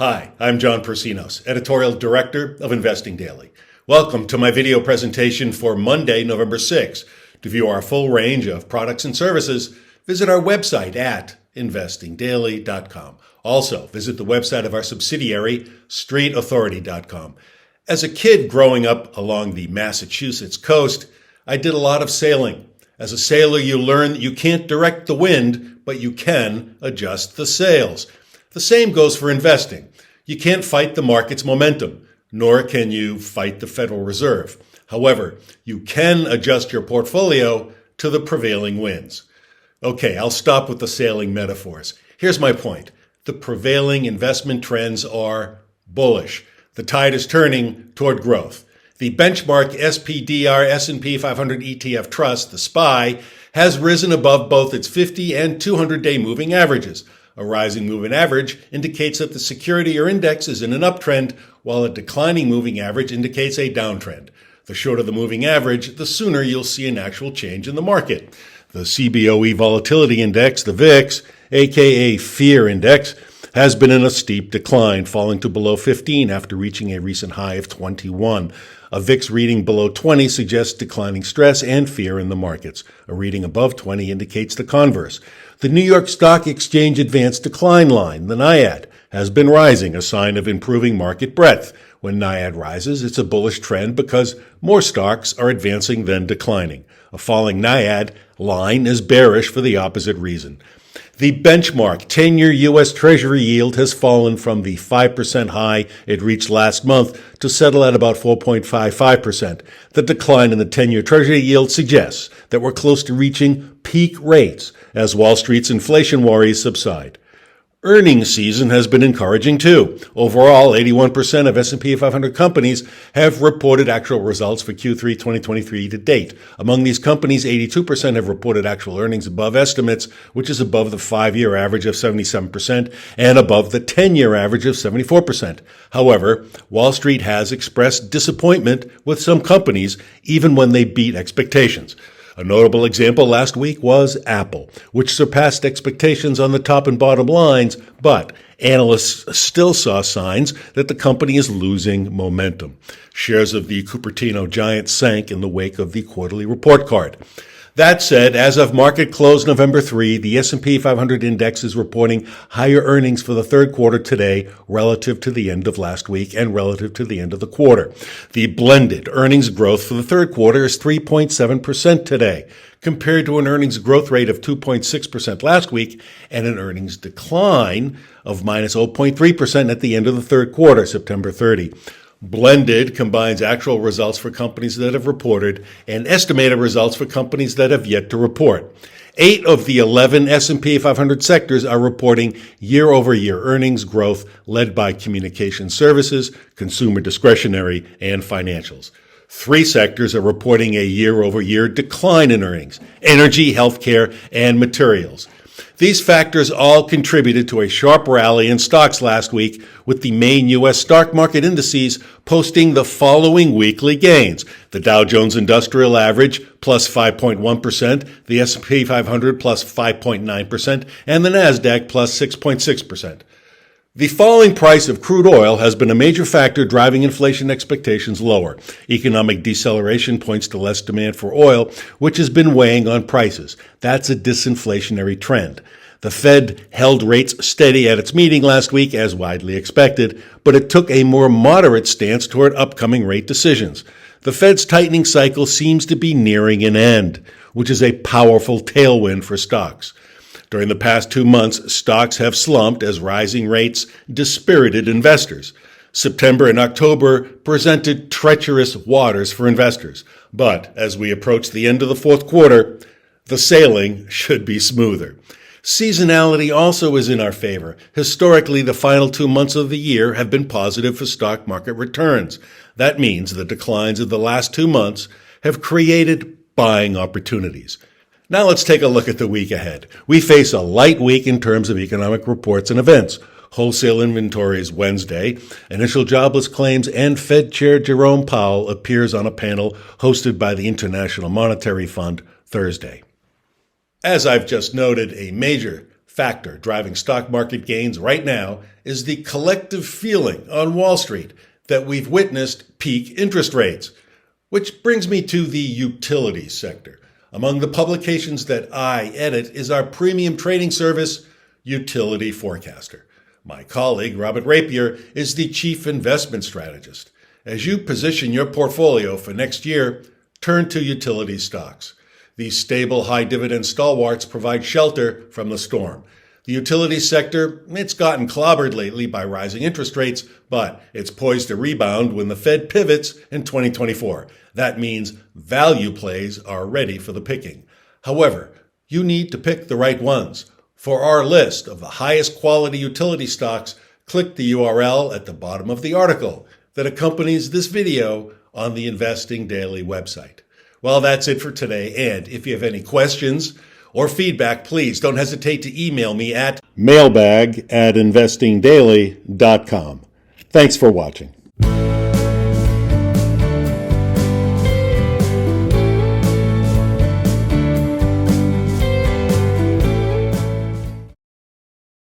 Hi, I'm John Persinos, Editorial Director of Investing Daily. Welcome to my video presentation for Monday, November 6. To view our full range of products and services, visit our website at investingdaily.com. Also, visit the website of our subsidiary, streetauthority.com. As a kid growing up along the Massachusetts coast, I did a lot of sailing. As a sailor, you learn that you can't direct the wind, but you can adjust the sails. The same goes for investing. You can't fight the market's momentum, nor can you fight the Federal Reserve. However, you can adjust your portfolio to the prevailing winds. Okay, I'll stop with the sailing metaphors. Here's my point. The prevailing investment trends are bullish. The tide is turning toward growth. The benchmark SPDR S&P 500 ETF Trust, the SPY, has risen above both its 50 and 200-day moving averages. A rising moving average indicates that the security or index is in an uptrend, while a declining moving average indicates a downtrend. The shorter the moving average, the sooner you'll see an actual change in the market. The CBOE Volatility Index, the VIX, aka Fear Index, has been in a steep decline, falling to below 15 after reaching a recent high of 21. A VIX reading below 20 suggests declining stress and fear in the markets. A reading above 20 indicates the converse. The New York Stock Exchange Advanced Decline Line, the NIAD, has been rising, a sign of improving market breadth. When NIAD rises, it's a bullish trend because more stocks are advancing than declining. A falling NIAD line is bearish for the opposite reason. The benchmark 10-year U.S. Treasury yield has fallen from the 5% high it reached last month to settle at about 4.55%. The decline in the 10-year Treasury yield suggests that we're close to reaching peak rates as Wall Street's inflation worries subside. Earnings season has been encouraging too. Overall, 81% of S&P 500 companies have reported actual results for Q3 2023 to date. Among these companies, 82% have reported actual earnings above estimates, which is above the 5-year average of 77% and above the 10-year average of 74%. However, Wall Street has expressed disappointment with some companies even when they beat expectations. A notable example last week was Apple, which surpassed expectations on the top and bottom lines, but analysts still saw signs that the company is losing momentum. Shares of the Cupertino giant sank in the wake of the quarterly report card. That said, as of market close November 3, the S&P 500 index is reporting higher earnings for the third quarter today relative to the end of last week and relative to the end of the quarter. The blended earnings growth for the third quarter is 3.7% today, compared to an earnings growth rate of 2.6% last week and an earnings decline of minus 0.3% at the end of the third quarter, September 30. Blended combines actual results for companies that have reported and estimated results for companies that have yet to report. 8 of the 11 S&P 500 sectors are reporting year-over-year earnings growth led by communication services, consumer discretionary, and financials. 3 sectors are reporting a year-over-year decline in earnings: energy, healthcare, and materials. These factors all contributed to a sharp rally in stocks last week, with the main U.S. stock market indices posting the following weekly gains: the Dow Jones Industrial Average plus 5.1%, the S&P 500 plus 5.9%, and the Nasdaq plus 6.6%. The falling price of crude oil has been a major factor driving inflation expectations lower. Economic deceleration points to less demand for oil, which has been weighing on prices. That's a disinflationary trend. The Fed held rates steady at its meeting last week, as widely expected, but it took a more moderate stance toward upcoming rate decisions. The Fed's tightening cycle seems to be nearing an end, which is a powerful tailwind for stocks. During the past 2 months, stocks have slumped as rising rates dispirited investors. September and October presented treacherous waters for investors. But as we approach the end of the fourth quarter, the sailing should be smoother. Seasonality also is in our favor. Historically, the final 2 months of the year have been positive for stock market returns. That means the declines of the last 2 months have created buying opportunities. Now let's take a look at the week ahead. We face a light week in terms of economic reports and events. Wholesale inventories Wednesday, initial jobless claims, and Fed Chair Jerome Powell appears on a panel hosted by the International Monetary Fund Thursday. As I've just noted, a major factor driving stock market gains right now is the collective feeling on Wall Street that we've witnessed peak interest rates. Which brings me to the utilities sector. Among the publications that I edit is our premium trading service, Utility Forecaster. My colleague, Robert Rapier, is the chief investment strategist. As you position your portfolio for next year, turn to utility stocks. These stable, high-dividend stalwarts provide shelter from the storm. The utility sector, it's gotten clobbered lately by rising interest rates, but it's poised to rebound when the Fed pivots in 2024. That means value plays are ready for the picking. However, you need to pick the right ones. For our list of the highest quality utility stocks, click the URL at the bottom of the article that accompanies this video on the Investing Daily website. Well, that's it for today, and if you have any questions or feedback, please don't hesitate to email me at mailbag@investingdaily.com. Thanks for watching.